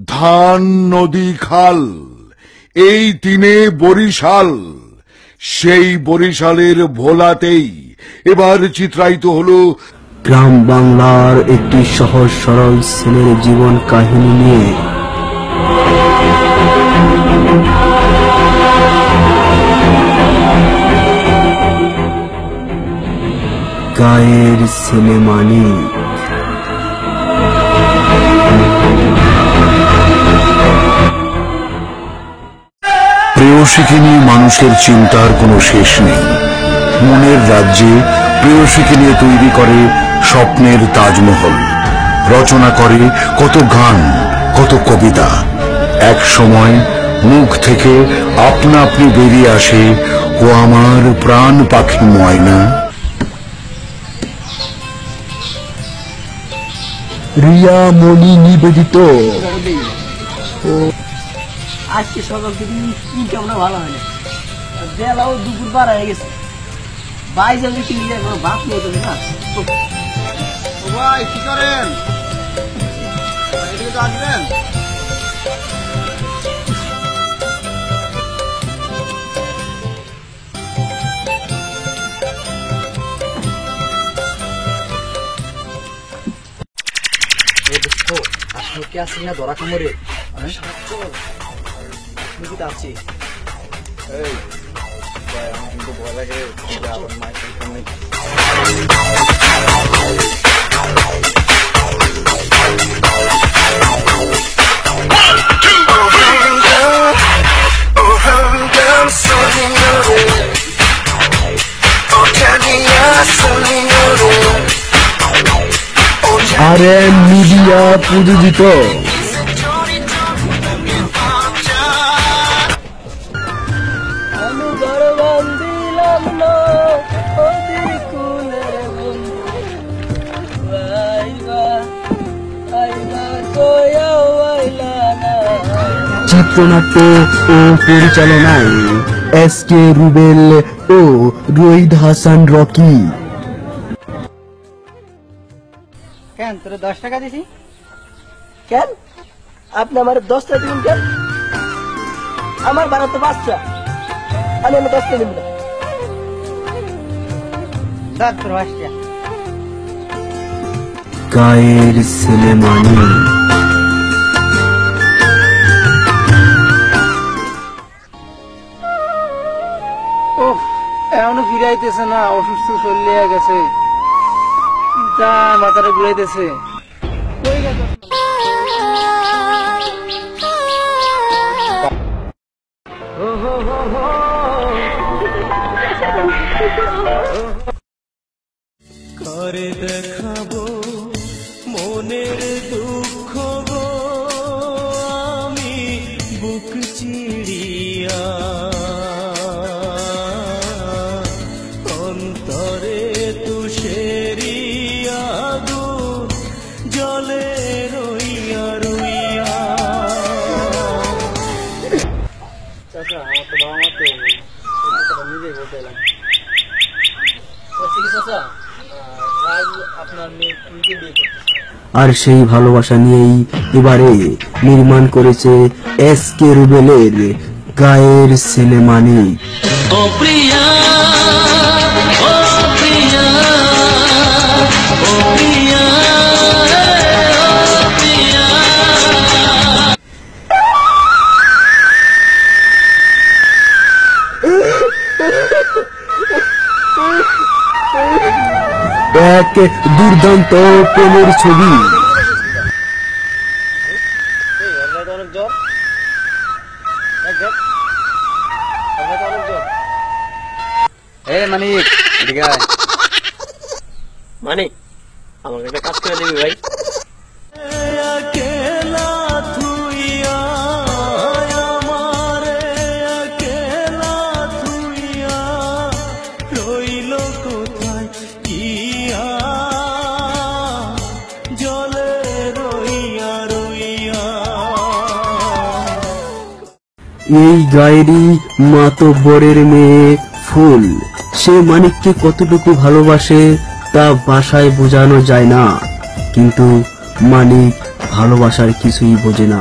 ধান নদী খাল এই তিনে বরিশাল, সেই বরিশালের ভোলাতেই এবার চিত্রায়িত হলো গ্রাম বাংলার একটি সহজ সরল ছেলের জীবন কাহিনী নিয়ে। গায়ের ছেলে মানিক। প্রেয়সীকে নিয়ে মানুষের চিন্তার কোনো শেষ নেই। মনের রাজ্যে প্রেয়সীকে নিয়ে তৈরি করে স্বপ্নের তাজমহল, রচনা করে কত গান, কত কবিতা। এক সময় মুখ থেকে আপনা আপনি বেরিয়ে আসে, ও আমার প্রাণ পাখি ময়না। রিয়া মনি নিবেদিত। আজকে সকাল থেকে ইনকামটা ভালো হয় না, বেলাও দুপুর বার হয়ে গেছে। বাইরে কি নিয়ে ভাত নিয়ে যাবে না? ভাই কি করেন? আসবেন? আজকে আসি না ধরা কামড়ে আছি। এই আমার কিন্তু ভয় লাগে, আবার মাইকের সামনে RM মিডিয়া প্রযোজিত। আমি ঘর বান্ধিলাম না ওদের কুলের বন্ধু, আইবা আইবা কয়াও আইলা না। চিত্রনাট্য ও পরিচালনায় SK রুবেল ও রোহিত হাসান রকি। কেন তোর 10 টাকা দিছি? কেন আপনি আমার 10 টাকা দিন? কেন আমার ভাড়া তো 5 টাকা, আমি 10 টাকা দিব না। তোর 5 টাকা। গায়ের ছেলে মানিক। এখনো ফিরাইতেছে না, অসুস্থ শরীর গেছে, মাথাটা ঘুরাইতেছে। করে দেখাবো মনের দুঃখ গো আমি বুক চিড়িয়া, অন্তরে তুষেরিয়া আগুন জলে রইয়া রইয়া। চাচা আমার তো বাবা মারতে নিজেই বলতে এলাম। আর সেই ভালোবাসা নিয়েই এবারে নির্মাণ করেছে SK রুবেলের গায়ের ছেলে মানিক। ও প্রিয়া ও প্রিয়া ও প্রিয়া ও প্রিয়া। এক দুর্দান্ত প্রেমের ছবি। অনেক জ্বর, অনেক জ্বর। মানিক এদিকে আয়। মানিক আমাকে একটা কাজ করে দিবি ভাই? अकेला थुइया हमारे अकेला थुइया রইলো কোথায় কিয়া জলে রইয়া রইয়া। এই গায়েরই মাতব্বরের মেয়ে ফুল, সে মানিককে কতটুকু ভালোবাসে তা ভাষায় বোঝানো যায় না, কিন্তু মানিক ভালোবাসার কিছুই বোঝে না।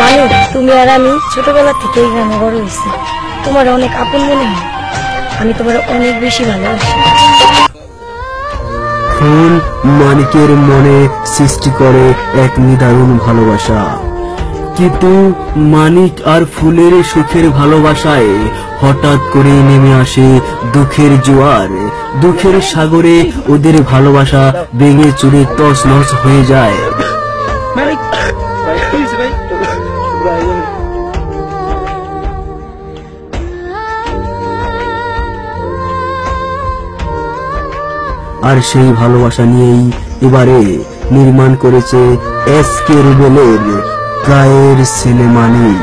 মানিক, তুমি আর আমি ছোটবেলা থেকে এই গ্রামে বড় হয়েছি, তোমার অনেক আপন মনে হয়, আমি তোমার অনেক বেশি ভালোবাসি। ফুল মানিকের মনে সৃষ্টি করে এক নিদারুণ ভালোবাসা, কিন্তু মানিক আর ফুলের সুখের ভালোবাসায় হঠাৎ করে নেমে আসে দুঃখের জোয়ার। দুঃখের সাগরে ওদের ভালোবাসা ভেঙে চুরে তছনছ হয়ে যায়। ভাই প্লিজ ভাই আর সেই ভালোবাসা নিয়েই এবারে নির্মাণ করেছে এসকে রুবেলের গায়ের ছেলে মানিক।